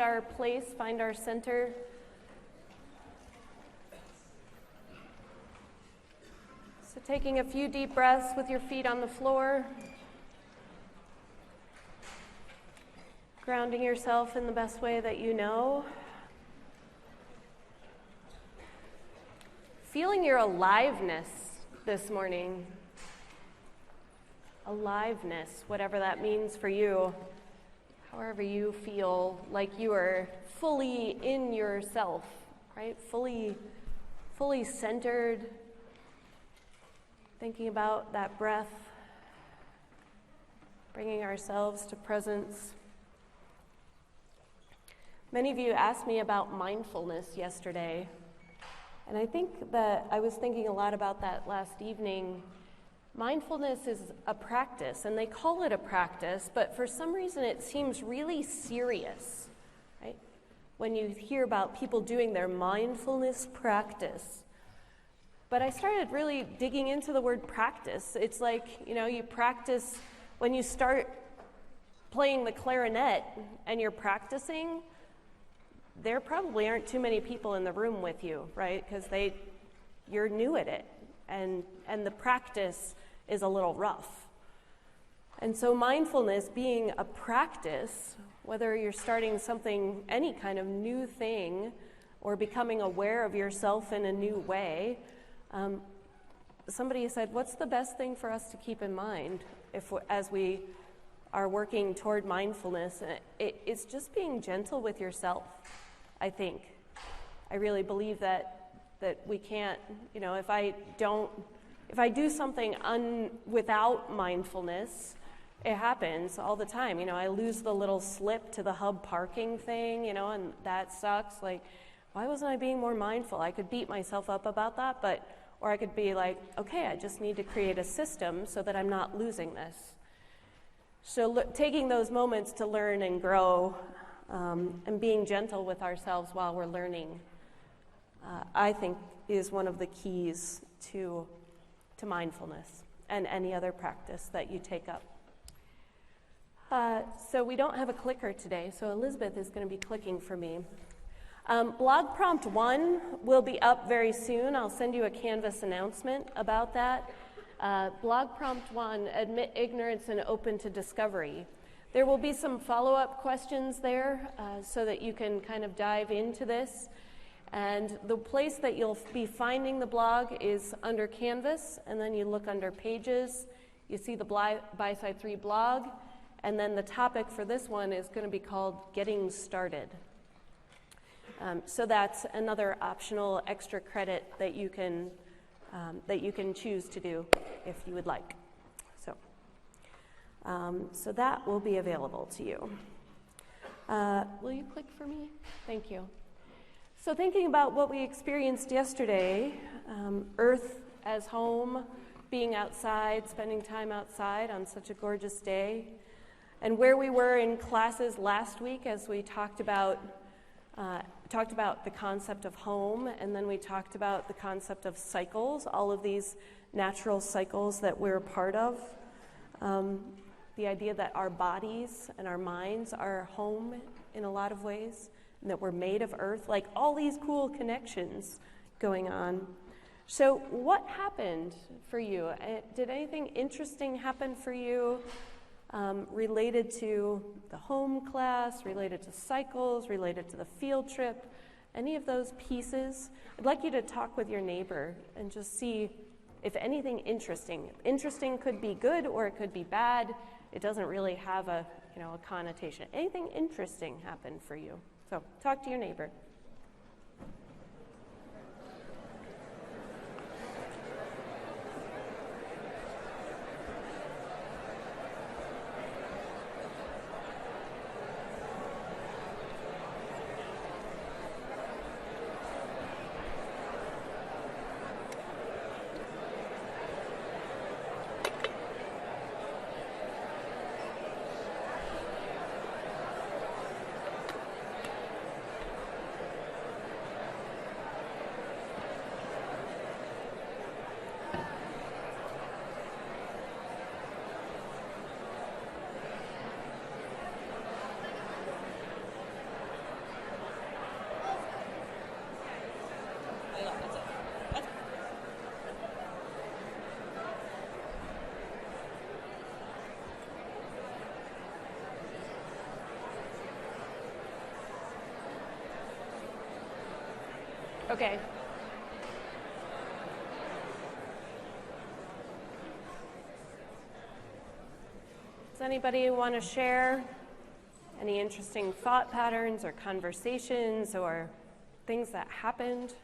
our place, find our center. So taking a few deep breaths with your feet on the floor. Grounding yourself in the best way that you know. Feeling your aliveness this morning. Aliveness, whatever that means for you. However you feel like you are fully in yourself, right? Fully centered. Thinking about that breath. Bringing ourselves to presence. Many of you asked me about mindfulness yesterday, and I think that I was thinking a lot about that last evening. Mindfulness is a practice, and they call it a practice, but for some reason it seems really serious, right? When you hear about people doing their mindfulness practice. But I started really digging into the word practice. It's like, you practice when you start playing the clarinet and you're practicing. There probably aren't too many people in the room with you, right? Because you're new at it, and the practice is a little rough. And so mindfulness being a practice, whether you're starting something, any kind of new thing, or becoming aware of yourself in a new way, somebody said, what's the best thing for us to keep in mind as we are working toward mindfulness? It's just being gentle with yourself. I think. I really believe that we can't, if I do something without mindfulness, it happens all the time. I lose the little slip to the hub parking thing, and that sucks. Like, why wasn't I being more mindful? I could beat myself up about that, or I could be like, okay, I just need to create a system so that I'm not losing this. So taking those moments to learn and grow, and being gentle with ourselves while we're learning, I think is one of the keys to mindfulness and any other practice that you take up. So we don't have a clicker today, so Elizabeth is going to be clicking for me. Blog Prompt 1 will be up very soon. I'll send you a Canvas announcement about that. Blog Prompt 1, Admit Ignorance and Open to Discovery. There will be some follow-up questions there so that you can kind of dive into this. And the place that you'll be finding the blog is under Canvas, and then you look under Pages. You see the BiSci 3 blog, and then the topic for this one is going to be called Getting Started. So that's another optional extra credit that you can choose to do if you would like. So that will be available to you. Will you click for me? Thank you. So thinking about what we experienced yesterday, Earth as home, being outside, spending time outside on such a gorgeous day, and where we were in classes last week as we talked about the concept of home, and then we talked about the concept of cycles, all of these natural cycles that we're a part of. The idea that our bodies and our minds are home in a lot of ways, and that we're made of earth, like all these cool connections going on. So what happened for you? Did anything interesting happen for you related to the home class, related to cycles, related to the field trip, any of those pieces? I'd like you to talk with your neighbor and just see if anything interesting. Interesting could be good or it could be bad. It doesn't really have a connotation. Anything interesting happened for you? So talk to your neighbor. Okay. Does anybody want to share any interesting thought patterns or conversations or things that happened?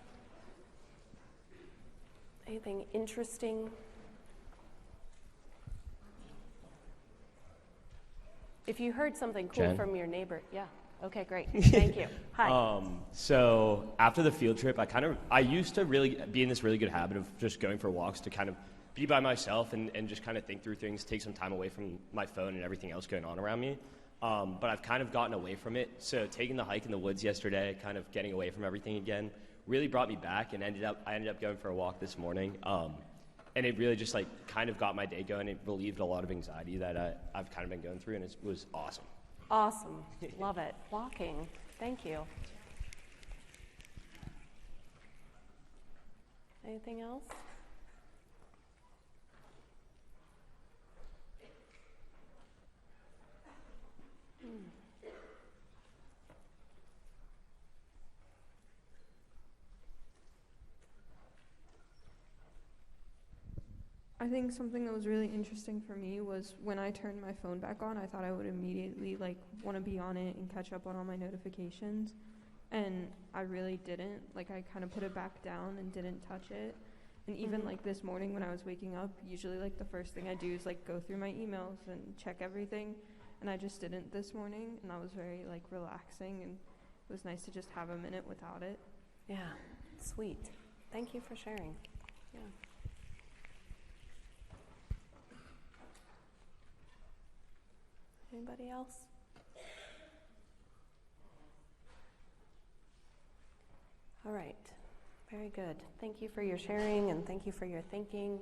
Anything interesting? If you heard something cool Jen? from your neighbor, yeah. Okay, great. Thank you. Hi. So after the field trip, I used to really be in this really good habit of just going for walks to kind of be by myself and just kind of think through things, take some time away from my phone and everything else going on around me. But I've kind of gotten away from it. So taking the hike in the woods yesterday, kind of getting away from everything again, really brought me back, and I ended up going for a walk this morning. And it really just kind of got my day going. It relieved a lot of anxiety that I've kind of been going through, and it was awesome. Awesome. Love it. Walking. Thank you. Anything else? I think something that was really interesting for me was when I turned my phone back on, I thought I would immediately want to be on it and catch up on all my notifications. And I really didn't. I kind of put it back down and didn't touch it. And even this morning when I was waking up, usually the first thing I do is go through my emails and check everything. And I just didn't this morning, and that was very relaxing, and it was nice to just have a minute without it. Yeah, sweet. Thank you for sharing. Yeah. Anybody else? All right. Very good. Thank you for your sharing, and thank you for your thinking.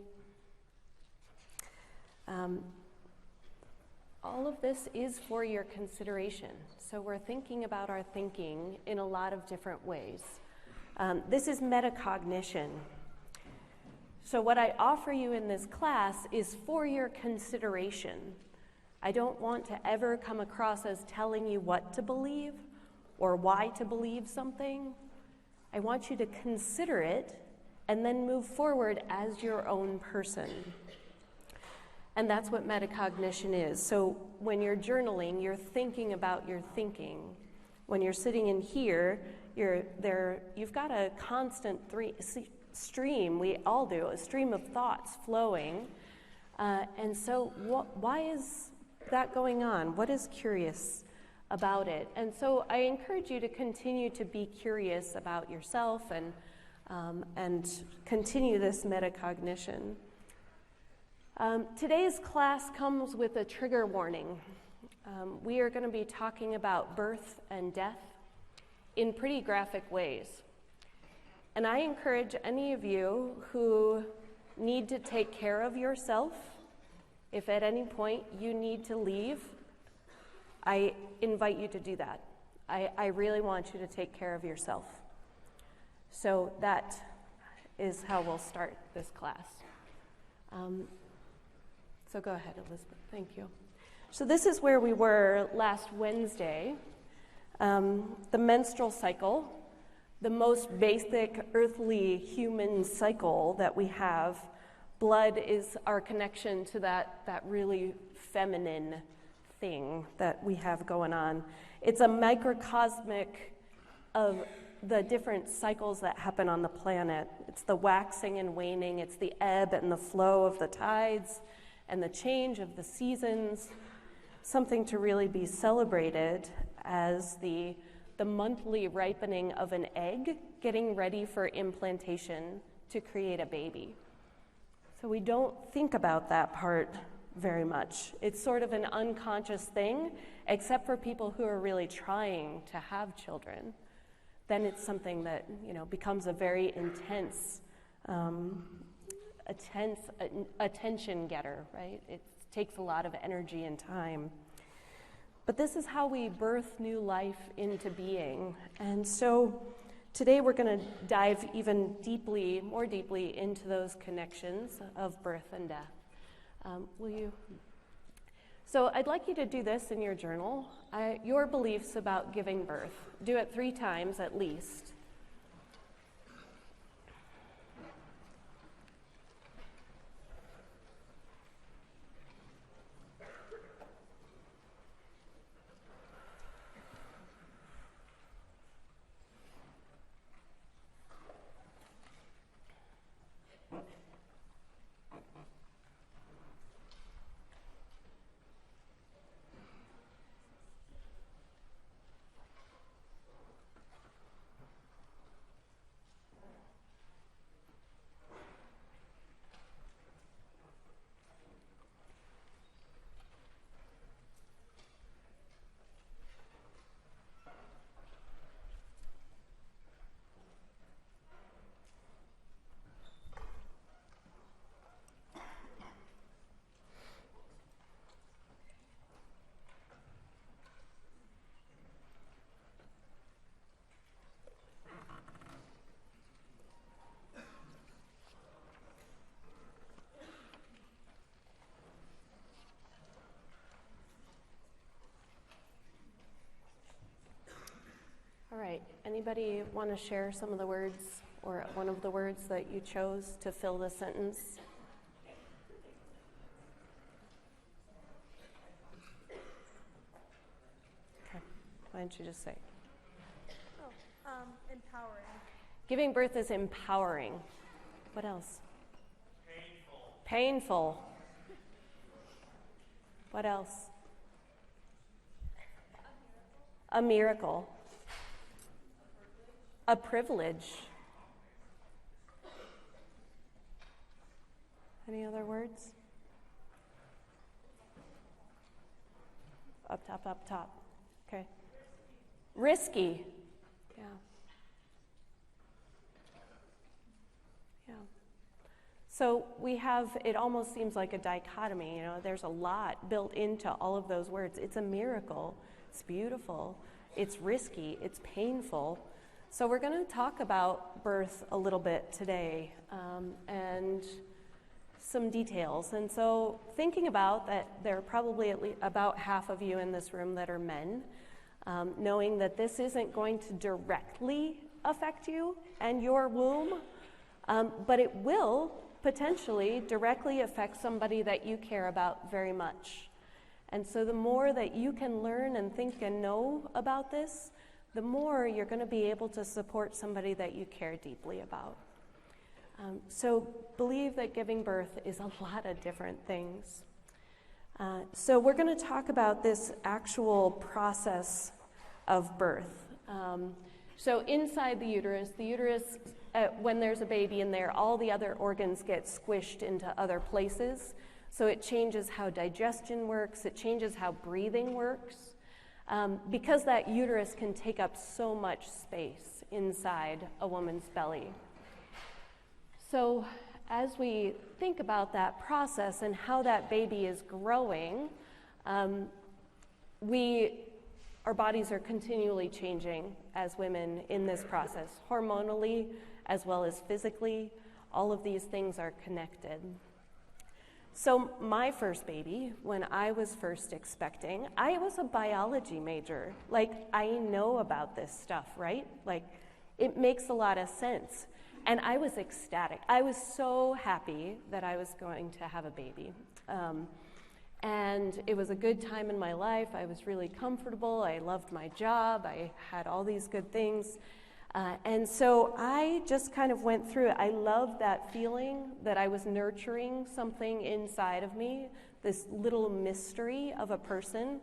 All of this is for your consideration. So we're thinking about our thinking in a lot of different ways. This is metacognition. So what I offer you in this class is for your consideration. I don't want to ever come across as telling you what to believe or why to believe something. I want you to consider it and then move forward as your own person. And that's what metacognition is. So when you're journaling, you're thinking about your thinking. When you're sitting in here, you've got a constant stream, we all do, a stream of thoughts flowing. And so why is that going on? What is curious about it? And so I encourage you to continue to be curious about yourself and continue this metacognition. Today's class comes with a trigger warning. We are going to be talking about birth and death in pretty graphic ways. And I encourage any of you who need to take care of yourself, if at any point you need to leave, I invite you to do that. I really want you to take care of yourself. So that is how we'll start this class. So go ahead, Elizabeth. Thank you. So this is where we were last Wednesday. The menstrual cycle, the most basic earthly human cycle that we have. Blood is our connection to that really feminine thing that we have going on. It's a microcosmic of the different cycles that happen on the planet. It's the waxing and waning, it's the ebb and the flow of the tides, and the change of the seasons, something to really be celebrated as the monthly ripening of an egg getting ready for implantation to create a baby. So we don't think about that part very much. It's sort of an unconscious thing, except for people who are really trying to have children. Then it's something that, becomes a very intense attention getter, right? It takes a lot of energy and time. But this is how we birth new life into being. And so today we're going to dive even more deeply into those connections of birth and death. Will you? So I'd like you to do this in your journal. Your beliefs about giving birth. Do it 3 times at least. right. Anybody want to share some of the words or one of the words that you chose to fill the sentence? Okay. Why don't you just say? Empowering. Giving birth is empowering. What else? Painful. What else? A miracle. A privilege. Any other words? Up top. Okay. Risky. Yeah. Yeah. So we have, it almost seems like a dichotomy, there's a lot built into all of those words. It's a miracle, it's beautiful, it's risky, it's painful. So we're going to talk about birth a little bit today, and some details. And so thinking about that, there are probably at least about half of you in this room that are men, knowing that this isn't going to directly affect you and your womb, but it will potentially directly affect somebody that you care about very much. And so the more that you can learn and think and know about this, the more you're going to be able to support somebody that you care deeply about. So believe that giving birth is a lot of different things. So we're going to talk about this actual process of birth. So inside the uterus, when there's a baby in there, all the other organs get squished into other places. So it changes how digestion works, it changes how breathing works, because that uterus can take up so much space inside a woman's belly. So as we think about that process and how that baby is growing, our bodies are continually changing as women in this process, hormonally as well as physically. All of these things are connected. So my first baby, when I was first expecting, I was a biology major. I know about this stuff, right? It makes a lot of sense. And I was ecstatic. I was so happy that I was going to have a baby. And it was a good time in my life. I was really comfortable. I loved my job. I had all these good things. And so I just kind of went through it. I loved that feeling that I was nurturing something inside of me, this little mystery of a person.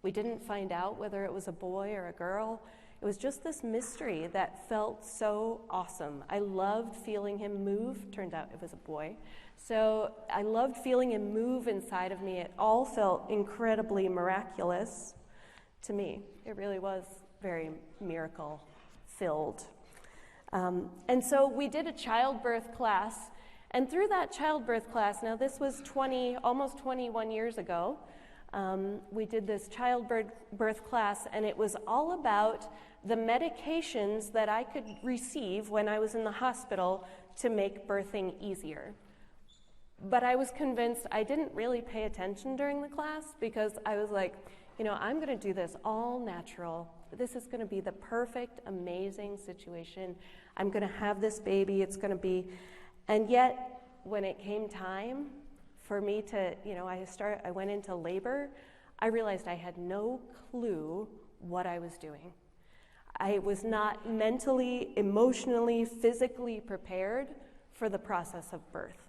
We didn't find out whether it was a boy or a girl. It was just this mystery that felt so awesome. I loved feeling him move. Turned out it was a boy. So I loved feeling him move inside of me. It all felt incredibly miraculous to me. It really was very miracle-filled. And so we did a childbirth class. And through that childbirth class, now this was almost 21 years ago, we did this childbirth class, and it was all about the medications that I could receive when I was in the hospital to make birthing easier. But I was convinced I didn't really pay attention during the class because I was like, I'm going to do this all natural. This is going to be the perfect, amazing situation. I'm going to have this baby. It's going to be... And yet, when it came time for me to, I went into labor, I realized I had no clue what I was doing. I was not mentally, emotionally, physically prepared for the process of birth.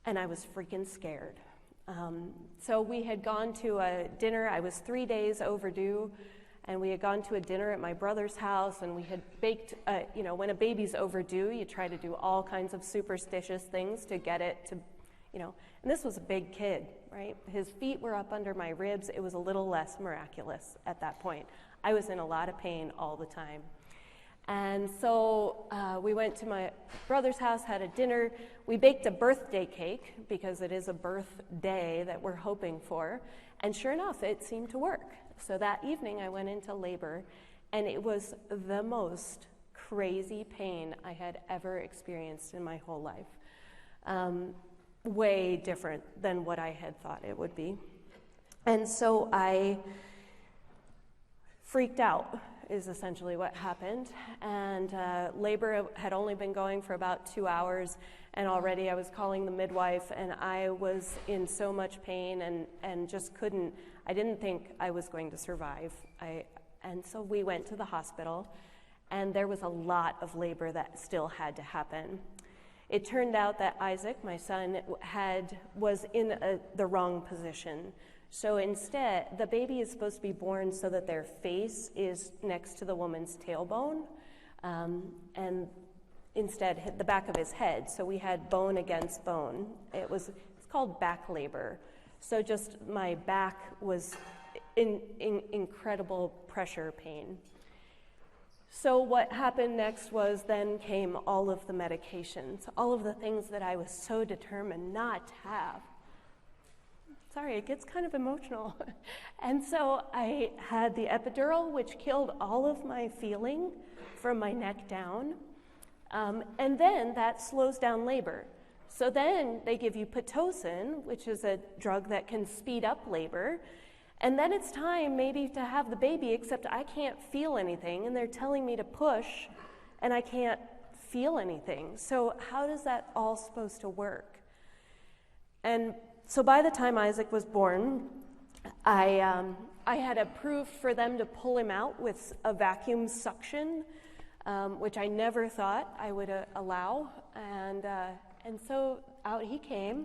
And I was freaking scared. So we had gone to a dinner. I was 3 days overdue, and we had gone to a dinner at my brother's house, and we had baked, when a baby's overdue, you try to do all kinds of superstitious things to get it to, and this was a big kid, right? His feet were up under my ribs. It was a little less miraculous at that point. I was in a lot of pain all the time. And so we went to my brother's house, had a dinner. We baked a birthday cake because it is a birthday that we're hoping for. And sure enough, it seemed to work. So that evening I went into labor, and it was the most crazy pain I had ever experienced in my whole life. Way different than what I had thought it would be. And so I freaked out. is essentially what happened. And labor had only been going for about 2 hours, and already I was calling the midwife, and I was in so much pain and just couldn't, I didn't think I was going to survive. And so we went to the hospital, and there was a lot of labor that still had to happen. It turned out that Isaac, my son, was in the wrong position. So instead, the baby is supposed to be born so that their face is next to the woman's tailbone, and instead hit the back of his head. So we had bone against bone. It's called back labor. So just my back was in incredible pressure pain. So what happened next was then came all of the medications, all of the things that I was so determined not to have. Sorry, it gets kind of emotional. And so I had the epidural, which killed all of my feeling from my neck down. And then that slows down labor. So then they give you Pitocin, which is a drug that can speed up labor. And then it's time maybe to have the baby, except I can't feel anything. And they're telling me to push, and I can't feel anything. So how does that all supposed to work? And so by the time Isaac was born, I had approved for them to pull him out with a vacuum suction, which I never thought I would allow. And so out he came,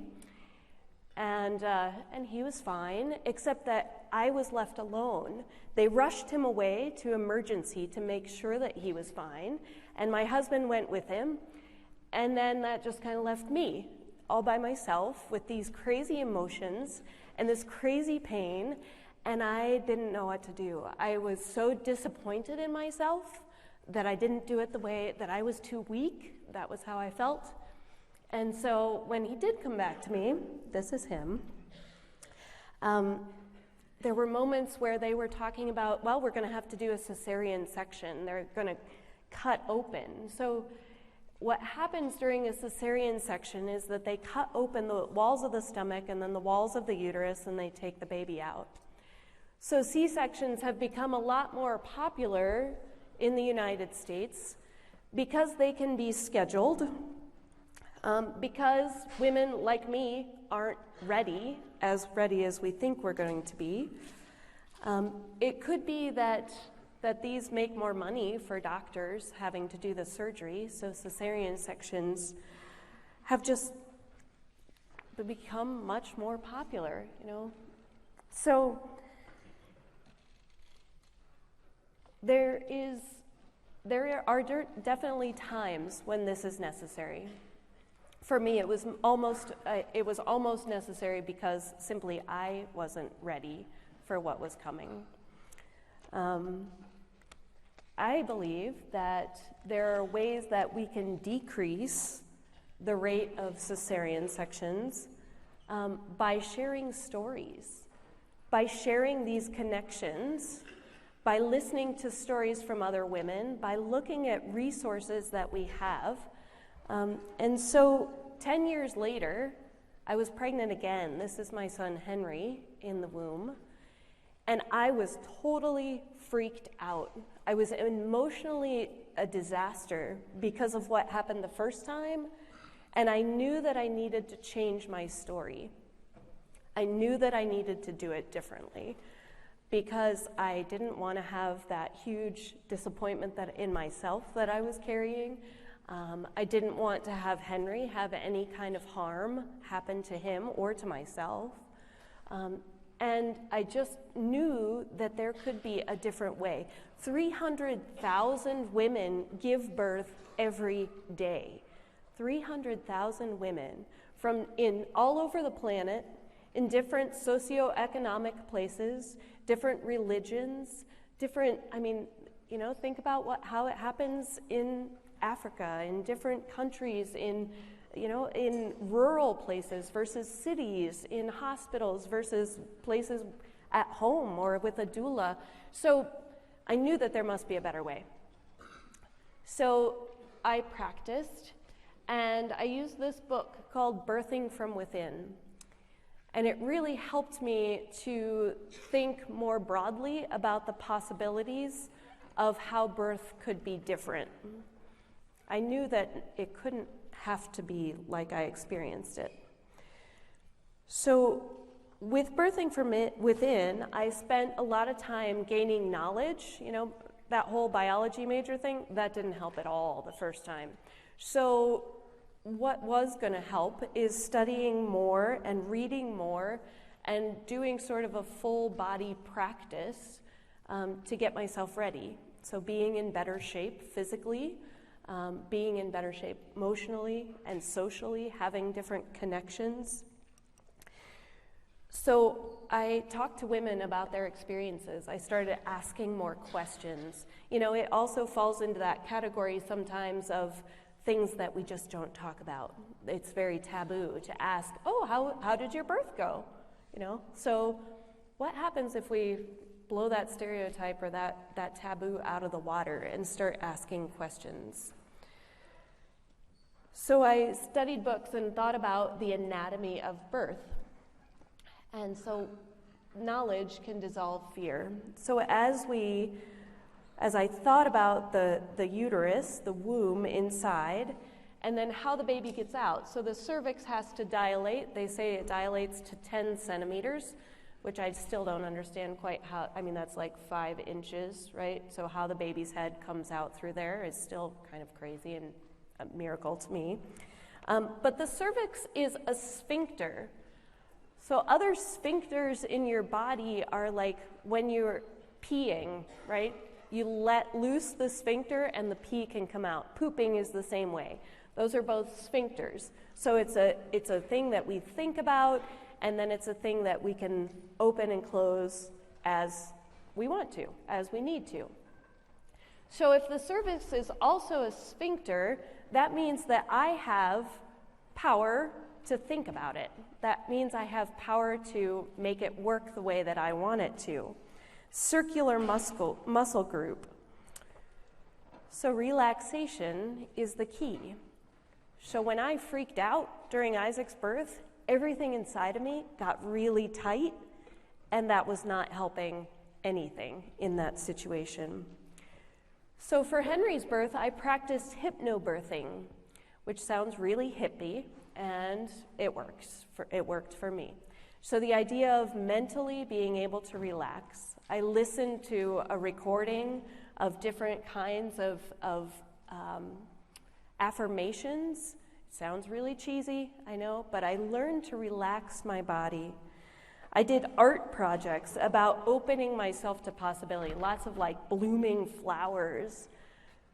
and he was fine, except that I was left alone. They rushed him away to emergency to make sure that he was fine, and my husband went with him, and then that just kind of left me all by myself with these crazy emotions and this crazy pain, and I didn't know what to do. I was so disappointed in myself that I didn't do it the way that I was too weak. That was how I felt. And so when he did come back to me, this is him, there were moments where they were talking about, well, we're going to have to do a cesarean section. They're going to cut open. So what happens during a cesarean section is that they cut open the walls of the stomach and then the walls of the uterus, and they take the baby out. So C-sections have become a lot more popular in the United States because they can be scheduled, because women like me aren't ready as we think we're going to be. It could be that these make more money for doctors having to do the surgery, so cesarean sections have just become much more popular, you know. So there are definitely times when this is necessary. For me, it was almost necessary because simply I wasn't ready for what was coming. I believe that there are ways that we can decrease the rate of cesarean sections by sharing stories, by sharing these connections, by listening to stories from other women, by looking at resources that we have. And so 10 years later, I was pregnant again. This is my son Henry in the womb. And I was totally freaked out. I was emotionally a disaster because of what happened the first time. And I knew that I needed to change my story. I knew that I needed to do it differently because I didn't want to have that huge disappointment that in myself that I was carrying. I didn't want to have Henry have any kind of harm happen to him or to myself. And I just knew that there could be a different way. 300,000 women give birth every day. 300,000 women from all over the planet, in different socioeconomic places, different religions, think about how it happens in Africa, in different countries, in rural places versus cities, in hospitals versus places at home or with a doula. So I knew that there must be a better way. So I practiced, and I used this book called Birthing from Within. And it really helped me to think more broadly about the possibilities of how birth could be different. I knew that it couldn't have to be like I experienced it. So with birthing from within, I spent a lot of time gaining knowledge. That whole biology major thing, that didn't help at all the first time. So what was going to help is studying more and reading more and doing sort of a full body practice to get myself ready. So being in better shape physically, being in better shape emotionally and socially, having different connections. So I talked to women about their experiences. I started asking more questions. It also falls into that category sometimes of things that we just don't talk about. It's very taboo to ask, how did your birth go? So what happens if we blow that stereotype or that taboo out of the water and start asking questions? So I studied books and thought about the anatomy of birth. And so knowledge can dissolve fear. So as I thought about the uterus, the womb inside, and then how the baby gets out. So the cervix has to dilate. They say it dilates to 10 centimeters, which I still don't understand quite how. That's like 5 inches, right? So how the baby's head comes out through there is still kind of crazy and a miracle to me. But the cervix is a sphincter. So other sphincters in your body are like when you're peeing, right? You let loose the sphincter and the pee can come out. Pooping is the same way. Those are both sphincters. So it's a thing that we think about, and then it's a thing that we can open and close as we want to, as we need to. So if the cervix is also a sphincter, that means that I have power to think about it. That means I have power to make it work the way that I want it to. Circular muscle group. So relaxation is the key. So when I freaked out during Isaac's birth, everything inside of me got really tight, and that was not helping anything in that situation. So for Henry's birth, I practiced hypnobirthing, which sounds really hippie, and it worked for me. So the idea of mentally being able to relax. I listened to a recording of different kinds of affirmations. It sounds really cheesy, I know, but I learned to relax my body. I did art projects about opening myself to possibility, lots of like blooming flowers,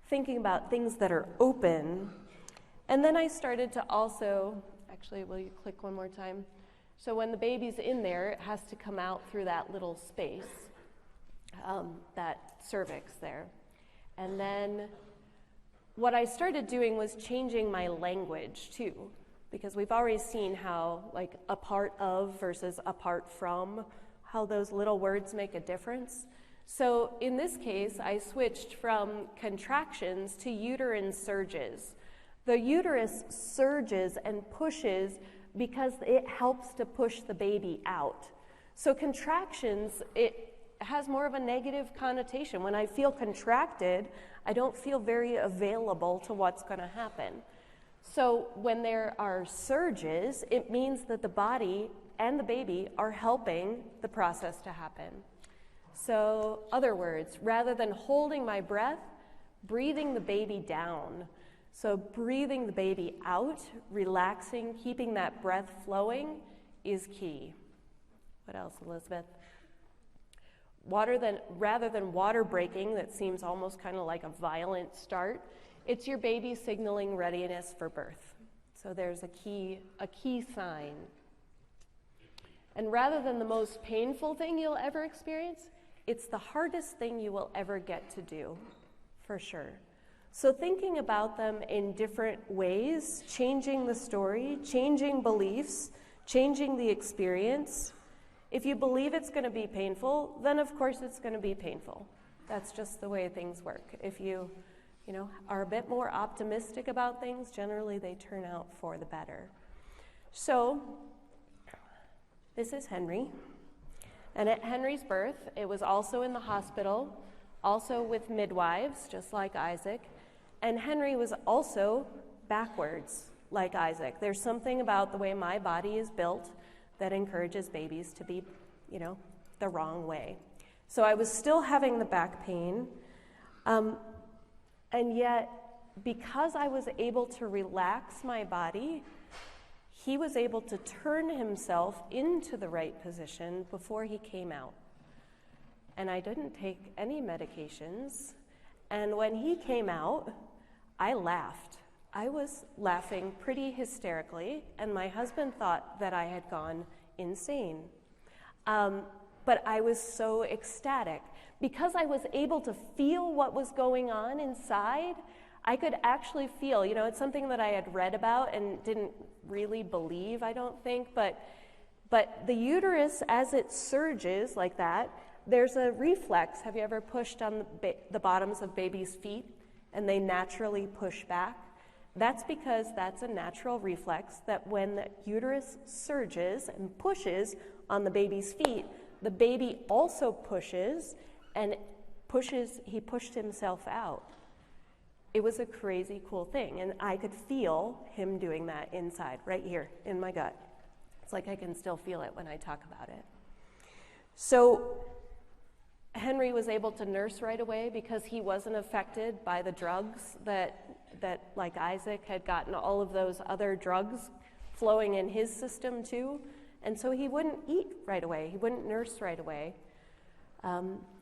thinking about things that are open. And then I started to also, actually, will you click one more time? So when the baby's in there, it has to come out through that little space, that cervix there. And then what I started doing was changing my language too, because we've already seen how like a part of versus apart from, how those little words make a difference. So in this case, I switched from contractions to uterine surges. The uterus surges and pushes because it helps to push the baby out. So contractions, it has more of a negative connotation. When I feel contracted, I don't feel very available to what's going to happen. So when there are surges, it means that the body and the baby are helping the process to happen. So, other words, rather than holding my breath, breathing the baby down. So breathing the baby out, relaxing, keeping that breath flowing is key. What else, Elizabeth? Rather than water breaking, that seems almost kind of like a violent start, it's your baby signaling readiness for birth. So there's a key sign. And rather than the most painful thing you'll ever experience, it's the hardest thing you will ever get to do, for sure. So thinking about them in different ways, changing the story, changing beliefs, changing the experience. If you believe it's going to be painful, then of course it's going to be painful. That's just the way things work. If you are a bit more optimistic about things, generally they turn out for the better. So this is Henry. And at Henry's birth, it was also in the hospital. also with midwives, just like Isaac, and Henry was also backwards, like Isaac. There's something about the way my body is built that encourages babies to be, the wrong way. So I was still having the back pain, and yet, because I was able to relax my body, he was able to turn himself into the right position before he came out. And I didn't take any medications. And when he came out, I laughed. I was laughing pretty hysterically, and my husband thought that I had gone insane. But I was so ecstatic. Because I was able to feel what was going on inside, I could actually feel, it's something that I had read about and didn't really believe, I don't think, but the uterus, as it surges like that, there's a reflex. Have you ever pushed on the bottoms of babies' feet and they naturally push back? That's because that's a natural reflex that when the uterus surges and pushes on the baby's feet, the baby also pushes, he pushed himself out. It was a crazy cool thing, and I could feel him doing that inside, right here in my gut. It's like I can still feel it when I talk about it. So Henry was able to nurse right away because he wasn't affected by the drugs that like Isaac had gotten all of those other drugs flowing in his system too. And so he wouldn't eat right away. He wouldn't nurse right away.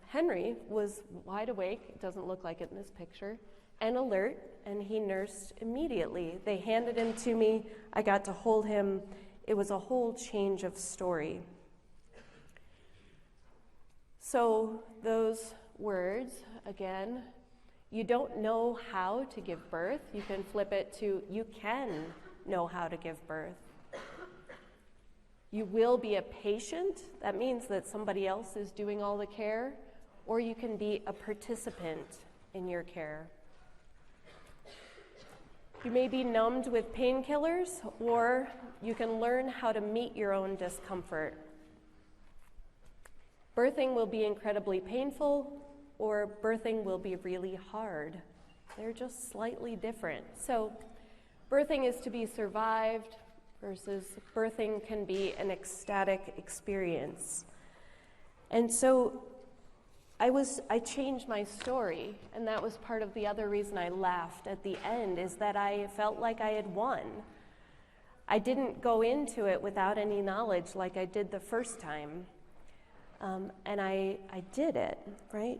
Henry was wide awake. It doesn't look like it in this picture. And alert, and he nursed immediately. They handed him to me. I got to hold him. It was a whole change of story. So those words, again, you don't know how to give birth. You can flip it to you can know how to give birth. You will be a patient. That means that somebody else is doing all the care, or you can be a participant in your care. You may be numbed with painkillers, or you can learn how to meet your own discomfort. Birthing will be incredibly painful, or birthing will be really hard. They're just slightly different. So birthing is to be survived versus birthing can be an ecstatic experience. And so I changed my story, and that was part of the other reason I laughed at the end, is that I felt like I had won. I didn't go into it without any knowledge like I did the first time. And I did it, right?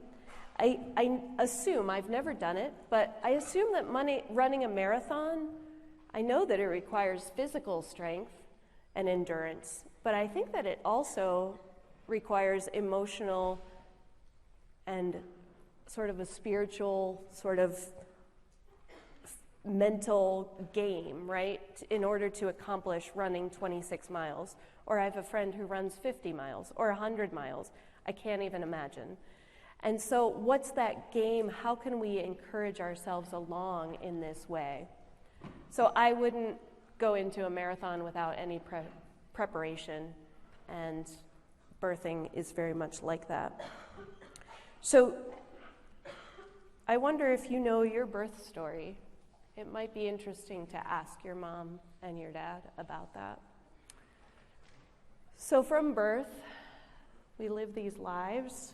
I assume, I've never done it, but I assume that running a marathon, I know that it requires physical strength and endurance, but I think that it also requires emotional and sort of a spiritual, sort of mental game, right, in order to accomplish running 26 miles. Or I have a friend who runs 50 miles or 100 miles. I can't even imagine. And so what's that game? How can we encourage ourselves along in this way? So I wouldn't go into a marathon without any preparation, and birthing is very much like that. So I wonder if you know your birth story. It might be interesting to ask your mom and your dad about that. So from birth, we live these lives.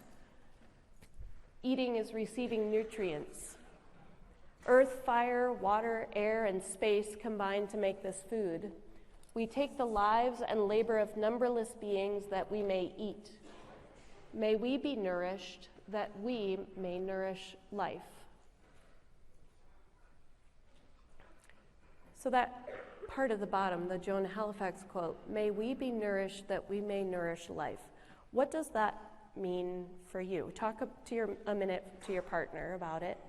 Eating is receiving nutrients. Earth, fire, water, air, and space combine to make this food. We take the lives and labor of numberless beings that we may eat. May we be nourished, that we may nourish life. So that part of the bottom, the Joan Halifax quote, may we be nourished that we may nourish life. What does that mean for you? Talk a minute to your partner about it.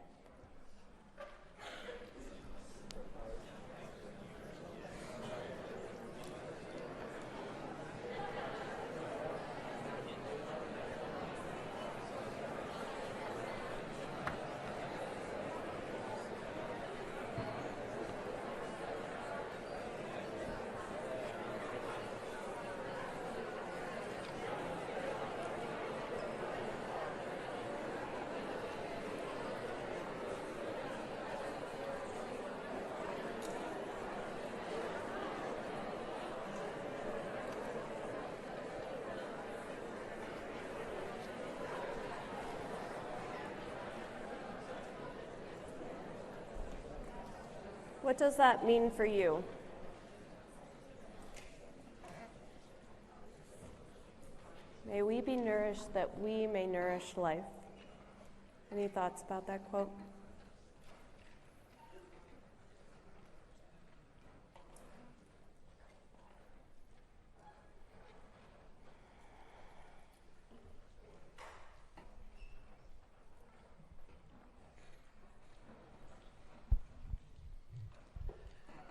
What does that mean for you? May we be nourished that we may nourish life. Any thoughts about that quote?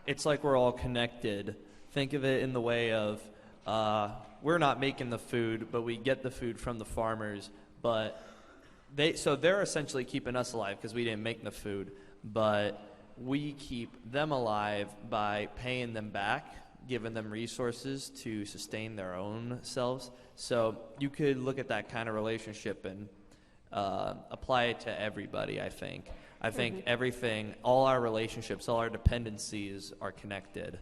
It's like we're all connected. Think of it in the way of we're not making the food, but we get the food from the farmers. But they're essentially keeping us alive because we didn't make the food. But we keep them alive by paying them back, giving them resources to sustain their own selves. So you could look at that kind of relationship and apply it to everybody, I think. I think everything, all our relationships, all our dependencies are connected.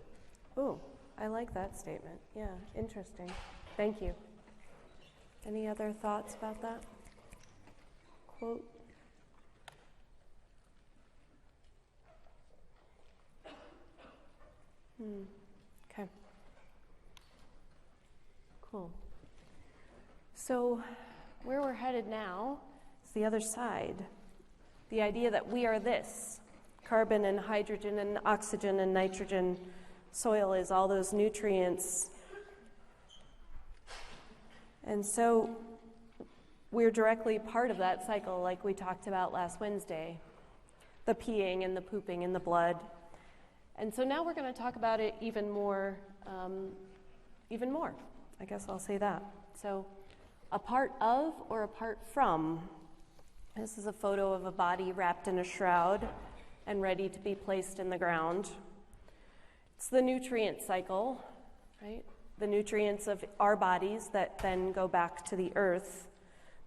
Ooh, I like that statement. Yeah, interesting. Thank you. Any other thoughts about that quote? Okay. Cool. So where we're headed now is the other side. The idea that we are this. Carbon and hydrogen and oxygen and nitrogen. Soil is all those nutrients. And so we're directly part of that cycle like we talked about last Wednesday. The peeing and the pooping in the blood. And so now we're going to talk about it even more. I guess I'll say that. So a part of or apart from. This is a photo of a body wrapped in a shroud and ready to be placed in the ground. It's the nutrient cycle, right? The nutrients of our bodies that then go back to the earth.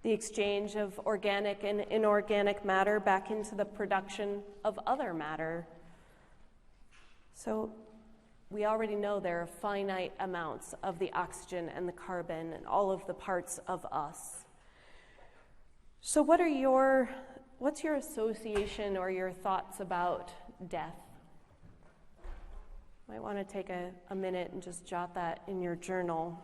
The exchange of organic and inorganic matter back into the production of other matter. So we already know there are finite amounts of the oxygen and the carbon and all of the parts of us. So what's your association or your thoughts about death? Might want to take a minute and just jot that in your journal.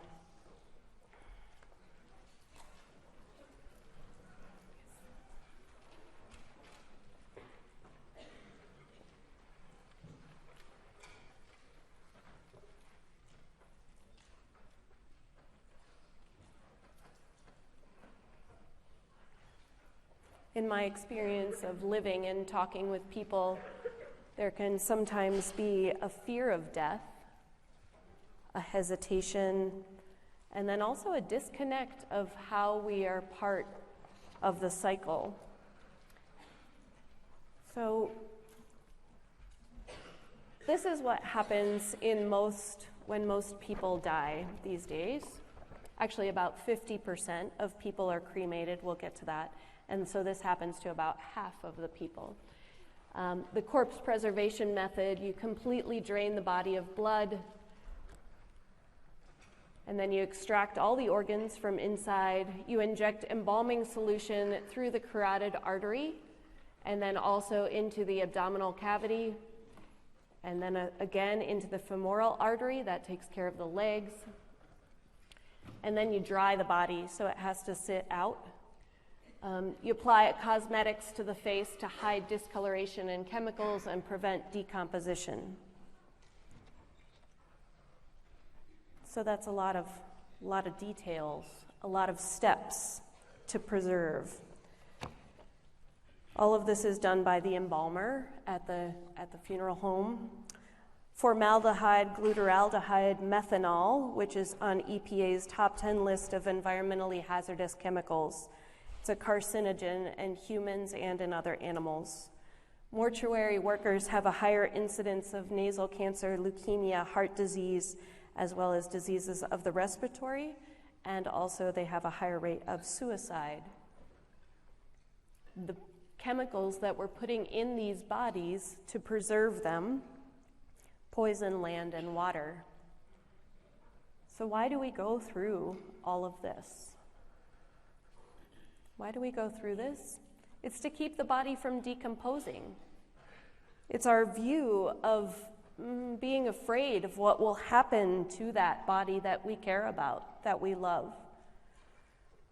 In my experience of living and talking with people, there can sometimes be a fear of death, a hesitation, and then also a disconnect of how we are part of the cycle. So this is what happens when most people die these days. Actually, about 50% of people are cremated. We'll get to that. And so this happens to about half of the people. The corpse preservation method, you completely drain the body of blood, and then you extract all the organs from inside. You inject embalming solution through the carotid artery, and then also into the abdominal cavity, and then again into the femoral artery. That takes care of the legs. And then you dry the body, so it has to sit out. You apply cosmetics to the face to hide discoloration and chemicals and prevent decomposition. So that's a lot of details, a lot of steps to preserve. All of this is done by the embalmer at the funeral home. Formaldehyde, glutaraldehyde, methanol, which is on EPA's top 10 list of environmentally hazardous chemicals. It's a carcinogen in humans and in other animals. Mortuary workers have a higher incidence of nasal cancer, leukemia, heart disease, as well as diseases of the respiratory, and also they have a higher rate of suicide. The chemicals that we're putting in these bodies to preserve them poison land and water. So why do we go through all of this? Why do we go through this? It's to keep the body from decomposing. It's our view of being afraid of what will happen to that body that we care about, that we love.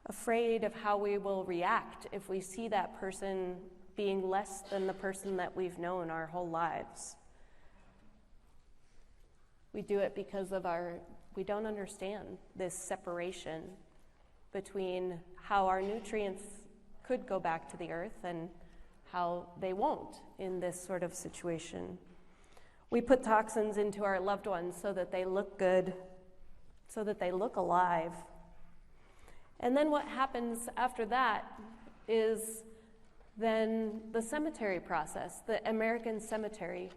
Afraid of how we will react if we see that person being less than the person that we've known our whole lives. We do it because we don't understand this separation between how our nutrients could go back to the earth and how they won't in this sort of situation. We put toxins into our loved ones so that they look good, so that they look alive. And then what happens after that is then the cemetery process, the American cemetery,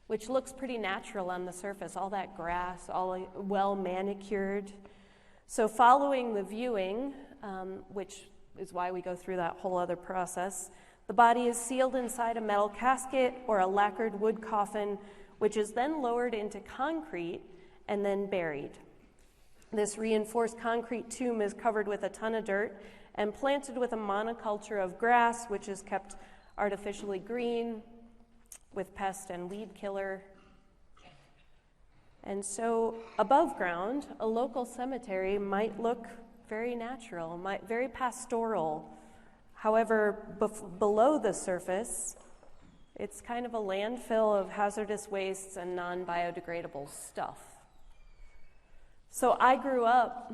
which looks pretty natural on the surface, all that grass, all well manicured. So following the viewing, which is why we go through that whole other process, the body is sealed inside a metal casket or a lacquered wood coffin, which is then lowered into concrete and then buried. This reinforced concrete tomb is covered with a ton of dirt and planted with a monoculture of grass, which is kept artificially green with pest and weed killer. And so above ground, a local cemetery might look very natural, very pastoral. However, below the surface, it's kind of a landfill of hazardous wastes and non-biodegradable stuff. So I grew up,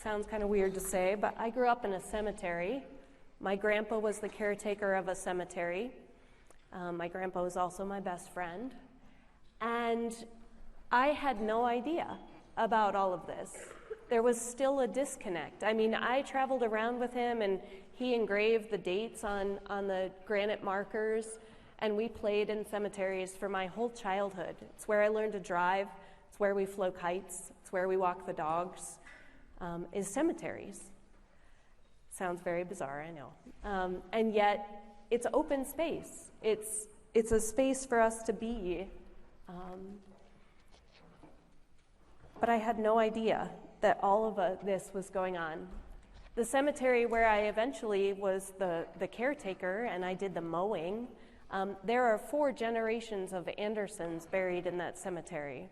sounds kind of weird to say, but I grew up in a cemetery. My grandpa was the caretaker of a cemetery. My grandpa was also my best friend. And I had no idea about all of this. There was still a disconnect. I mean, I traveled around with him and he engraved the dates on the granite markers, and we played in cemeteries for my whole childhood. It's where I learned to drive. It's where we flew kites. It's where we walk the dogs, is cemeteries. Sounds very bizarre, I know. And yet, it's open space. It's a space for us to be. But I had no idea that all of this was going on. The cemetery where I eventually was the caretaker and I did the mowing, there are 4 generations of Andersons buried in that cemetery.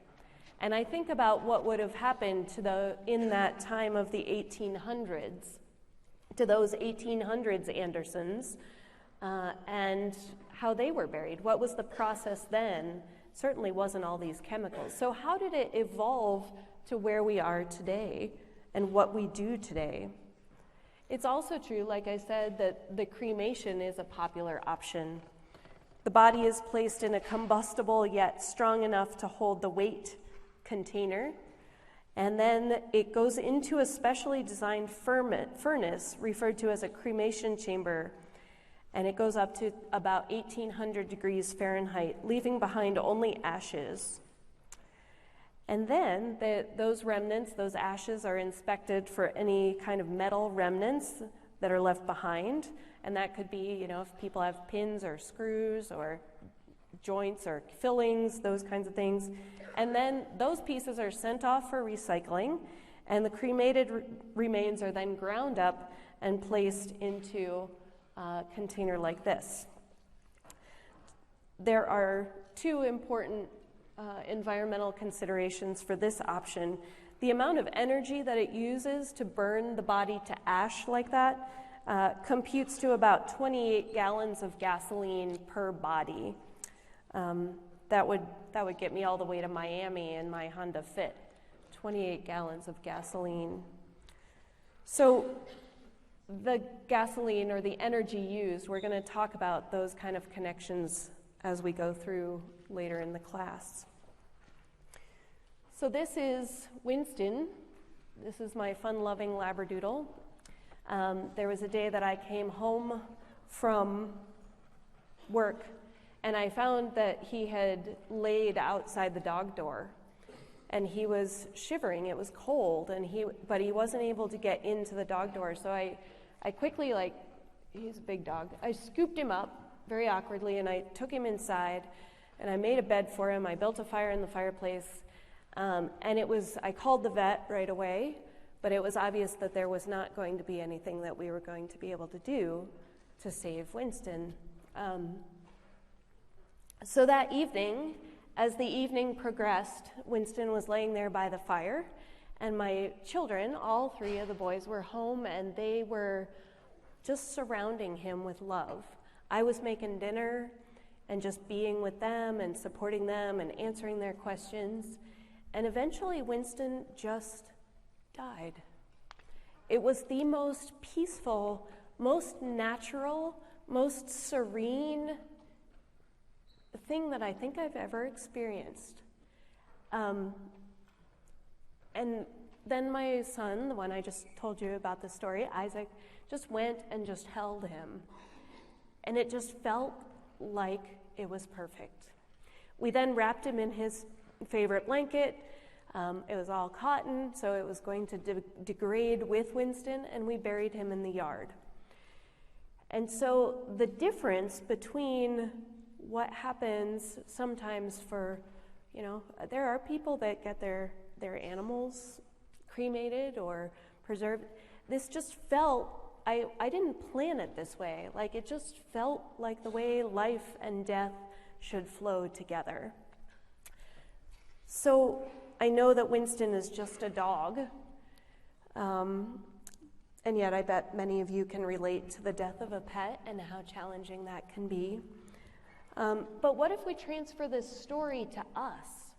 And I think about what would have happened in that time of the 1800s, to those 1800s Andersons, and how they were buried. What was the process then? Certainly wasn't all these chemicals. So how did it evolve to where we are today and what we do today? It's also true, like I said, that the cremation is a popular option. The body is placed in a combustible yet strong enough to hold the weight container, and then it goes into a specially designed furnace referred to as a cremation chamber, and it goes up to about 1800 degrees Fahrenheit, leaving behind only ashes. And then those remnants, those ashes, are inspected for any kind of metal remnants that are left behind, and that could be, if people have pins or screws or joints or fillings, those kinds of things. And then those pieces are sent off for recycling, and the cremated remains are then ground up and placed into a container like this. There are 2 important environmental considerations for this option. The amount of energy that it uses to burn the body to ash like that computes to about 28 gallons of gasoline per body. That would get me all the way to Miami in my Honda Fit, 28 gallons of gasoline. So the gasoline or the energy used, we're going to talk about those kind of connections as we go through later in the class. So this is Winston. This is my fun-loving Labradoodle. There was a day that I came home from work, and I found that he had laid outside the dog door, and he was shivering. It was cold, but he wasn't able to get into the dog door. So I quickly, he's a big dog, I scooped him up very awkwardly, and I took him inside, and I made a bed for him. I built a fire in the fireplace, and I called the vet right away, but it was obvious that there was not going to be anything that we were going to be able to do to save Winston. So that evening, as the evening progressed, Winston was laying there by the fire, and my children, all three of the boys, were home, and they were just surrounding him with love. I was making dinner and just being with them and supporting them and answering their questions. And eventually, Winston just died. It was the most peaceful, most natural, most serene thing that I think I've ever experienced. And then my son, the one I just told you about the story, Isaac, just went and just held him. And it just felt like it was perfect. We then wrapped him in his favorite blanket. It was all cotton, so it was going to degrade with Winston, and we buried him in the yard. And so the difference between what happens sometimes for, there are people that get their animals cremated or preserved. This just felt, I didn't plan it this way. Like, it just felt like the way life and death should flow together. So I know that Winston is just a dog, and yet I bet many of you can relate to the death of a pet and how challenging that can be. But what if we transfer this story to us?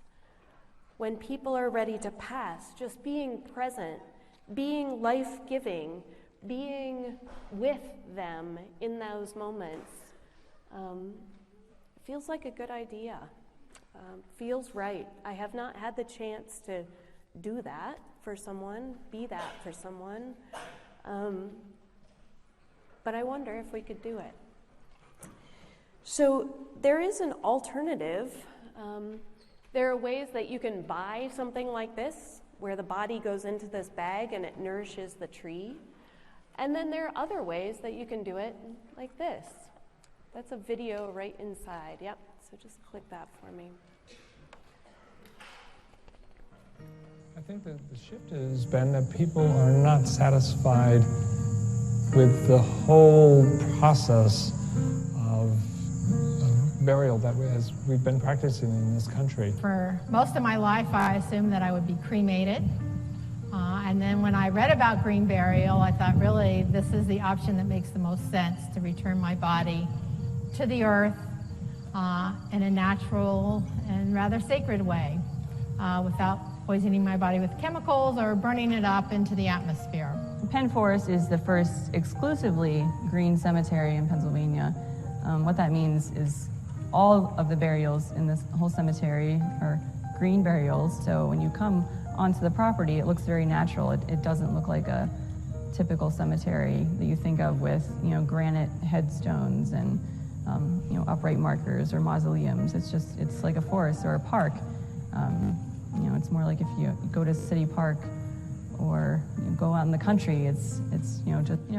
When people are ready to pass, just being present, being life-giving, being with them in those moments, feels like a good idea. Feels right. I have not had the chance to do that for someone, be that for someone, but I wonder if we could do it. So there is an alternative. There are ways that you can buy something like this, where the body goes into this bag and it nourishes the tree. And then there are other ways that you can do it like this. That's a video right inside. Yep, so just click that for me. I think that the shift has been that people are not satisfied with the whole process of burial that we've been practicing in this country. For most of my life, I assumed that I would be cremated. And then when I read about green burial, I thought, really, this is the option that makes the most sense, to return my body to the earth in a natural and rather sacred way, without poisoning my body with chemicals or burning it up into the atmosphere. Penn Forest is the first exclusively green cemetery in Pennsylvania. What that means is all of the burials in this whole cemetery are green burials, so when you come onto the property, it looks very natural. It doesn't look like a typical cemetery that you think of with, granite headstones and, upright markers or mausoleums. It's like a forest or a park. It's more like if you go to City Park or go out in the country, it's just,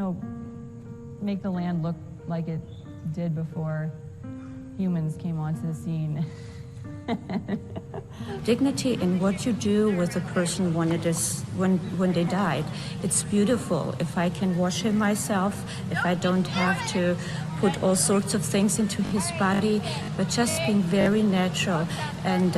make the land look like it did before humans came onto the scene. Dignity in what you do with a person when they died. It's beautiful. If I can wash him myself, if I don't have to put all sorts of things into his body, but just being very natural and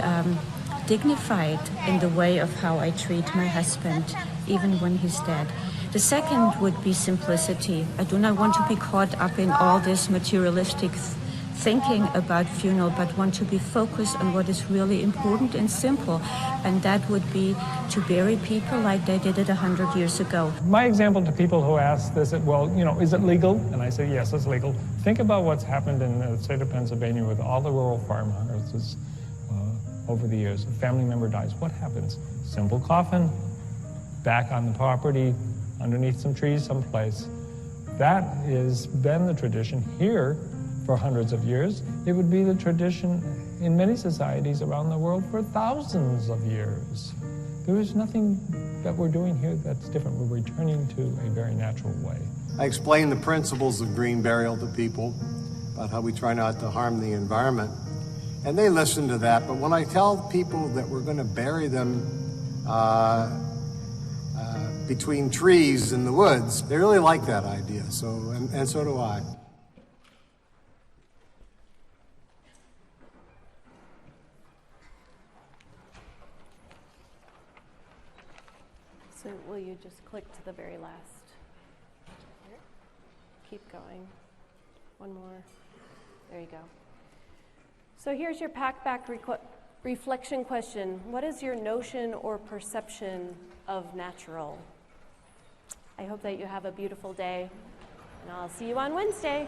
dignified in the way of how I treat my husband, even when he's dead. The second would be simplicity. I do not want to be caught up in all this materialistic thinking about funeral, but want to be focused on what is really important and simple, and that would be to bury people like they did it 100 years ago. My example to people who ask this, is it legal? And I say, yes, it's legal. Think about what's happened in the state of Pennsylvania with all the rural farmhouses over the years. A family member dies. What happens? Simple coffin, back on the property, underneath some trees someplace. That has been the tradition here for hundreds of years. It would be the tradition in many societies around the world for thousands of years. There is nothing that we're doing here that's different. We're returning to a very natural way. I explain the principles of green burial to people, about how we try not to harm the environment, and they listen to that. But when I tell people that we're going to bury them between trees in the woods, they really like that idea. And so do I. So will you just click to the very last? Keep going. One more. There you go. So here's your pack back reflection question. What is your notion or perception of natural? I hope that you have a beautiful day, and I'll see you on Wednesday.